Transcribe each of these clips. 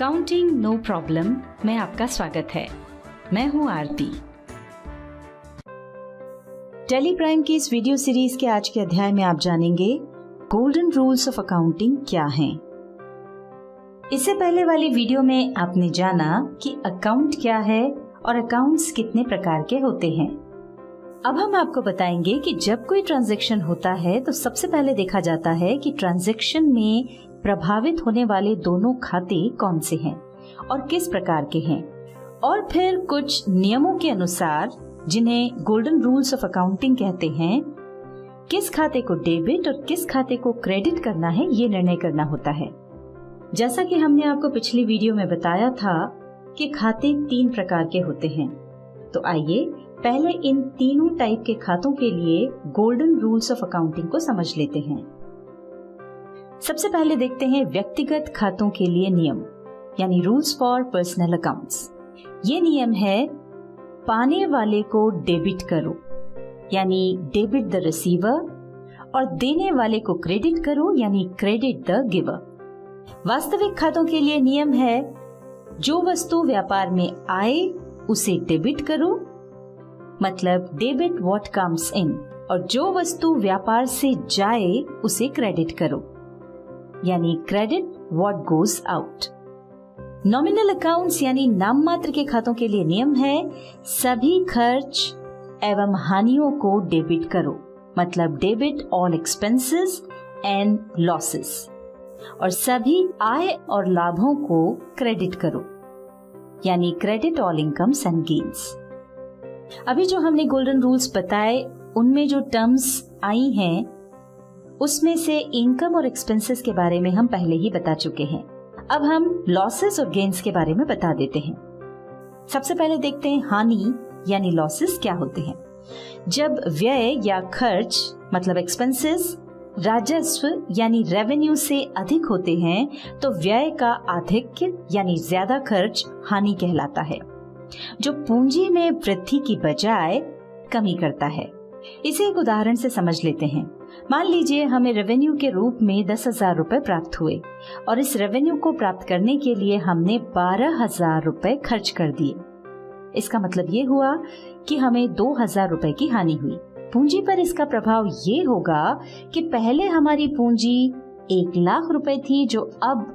Accounting no problem में आपका स्वागत है। मैं हूं आरती। टेली प्राइम की इस वीडियो सीरीज के आज के अध्याय में आप जानेंगे गोल्डन रूल्स ऑफ अकाउंटिंग क्या हैं। इससे पहले वाली वीडियो में आपने जाना कि अकाउंट क्या है और अकाउंट्स कितने प्रकार के होते हैं। अब हम आपको बताएंगे कि जब कोई ट्रांजैक्शन होता है तो सबसे पहले देखा जाता है कि ट्रांजैक्शन में प्रभावित होने वाले दोनों खाते कौन से हैं और किस प्रकार के हैं, और फिर कुछ नियमों के अनुसार जिन्हें गोल्डन रूल्स ऑफ अकाउंटिंग कहते हैं, किस खाते को डेबिट और किस खाते को क्रेडिट करना है ये निर्णय करना होता है। जैसा कि हमने आपको पिछली वीडियो में बताया था कि खाते 3 प्रकार के होते हैं, तो आइए पहले इन तीनों टाइप के खातों के लिए गोल्डन रूल्स ऑफ अकाउंटिंग को समझ लेते हैं। सबसे पहले देखते हैं व्यक्तिगत खातों के लिए नियम, यानी रूल्स फॉर पर्सनल अकाउंट्स। ये नियम है, पाने वाले को डेबिट करो, यानी डेबिट द रिसीवर, और देने वाले को क्रेडिट करो, यानी क्रेडिट द गिवर। वास्तविक खातों के लिए नियम है, जो वस्तु व्यापार में आए उसे डेबिट करो, मतलब डेबिट व्हाट कम्स इन, और जो वस्तु व्यापार से जाए उसे क्रेडिट करो, यानी credit what goes out. Nominal accounts यानी नाम मात्र के खातों के लिए नियम है, सभी खर्च एवं हानियों को डेबिट करो, मतलब debit all expenses and losses, और सभी आय और लाभों को क्रेडिट करो, यानी credit all incomes and gains. अभी जो हमने गोल्डन रूल्स बताए उनमें जो टर्म्स आई हैं उसमें से इनकम और एक्सपेंसेस के बारे में हम पहले ही बता चुके हैं। अब हम लॉसेस और गेन्स के बारे में बता देते हैं। सबसे पहले देखते हैं हानि यानी लॉसेस क्या होते हैं। जब व्यय या खर्च मतलब एक्सपेंसेस राजस्व यानी रेवेन्यू से अधिक होते हैं तो व्यय का आधिक्य यानी ज्यादा खर्च हानि कहलाता है, जो पूंजी में वृद्धि की बजाय कमी करता है। इसे एक उदाहरण से समझ लेते हैं। मान लीजिए हमें रेवेन्यू के रूप में 10,000 रुपए प्राप्त हुए और इस रेवेन्यू को प्राप्त करने के लिए हमने 12,000 रुपए खर्च कर दिए। इसका मतलब ये हुआ कि हमें 2,000 रुपए की हानि हुई। पूंजी पर इसका प्रभाव ये होगा कि पहले हमारी पूंजी 1,00,000 रुपए थी, जो अब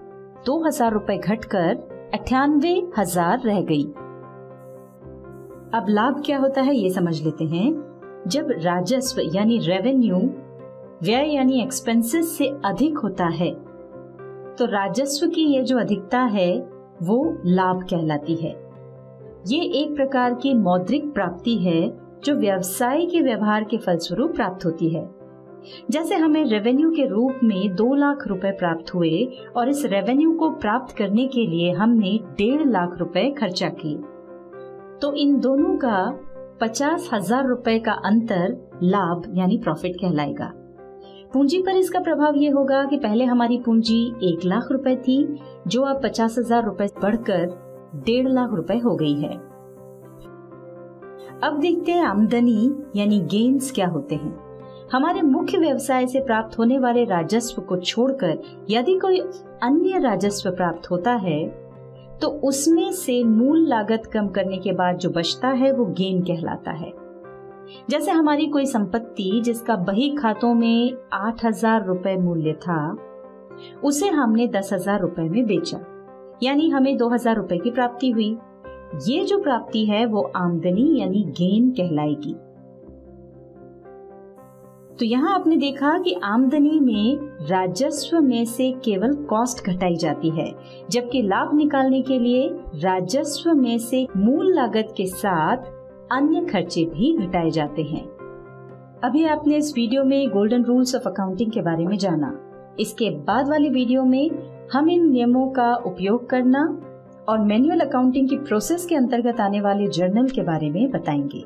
2,000 रुपए घटकर 98,000 रह गई। अब लाभ क्या होता है ये समझ लेते हैं। जब राजस्व यानी रेवेन्यू व्यय यानी एक्सपेंसेस से अधिक होता है तो राजस्व की ये जो अधिकता है वो लाभ कहलाती है। ये एक प्रकार की मौद्रिक प्राप्ति है जो व्यवसाय के व्यवहार के फलस्वरूप प्राप्त होती है। जैसे हमें रेवेन्यू के रूप में 2,00,000 रुपए प्राप्त हुए और इस रेवेन्यू को प्राप्त करने के लिए हमने 1,50,000 रुपए खर्चा किए, तो इन दोनों का 50,000 रुपए का अंतर लाभ यानी प्रॉफिट कहलाएगा। पूंजी पर इसका प्रभाव ये होगा कि पहले हमारी पूंजी 1,00,000 रुपए थी, जो अब 50,000 रुपए बढ़कर 1,50,000 रुपए हो गई है। अब देखते हैं आमदनी यानी गेन्स क्या होते हैं। हमारे मुख्य व्यवसाय से प्राप्त होने वाले राजस्व को छोड़कर यदि कोई अन्य राजस्व प्राप्त होता है तो उसमें से मूल लागत कम करने के बाद जो बचता है वो गेन कहलाता है। जैसे हमारी कोई संपत्ति जिसका बही खातों में 8,000 रुपए मूल्य था, उसे हमने 10,000 रुपए में बेचा, यानी हमें 2,000 रुपए की प्राप्ति हुई। ये जो प्राप्ति है वो आमदनी यानी गेन कहलाएगी। तो यहाँ आपने देखा कि आमदनी में राजस्व में से केवल कॉस्ट घटाई जाती है, जबकि लाभ निकालने के लिए राजस्व में से मूल लागत के साथ अन्य खर्चे भी घटाए जाते हैं। अभी आपने इस वीडियो में गोल्डन रूल्स ऑफ अकाउंटिंग के बारे में जाना। इसके बाद वाली वीडियो में हम इन नियमों का उपयोग करना और मैनुअल अकाउंटिंग की प्रोसेस के अंतर्गत आने वाले जर्नल के बारे में बताएंगे।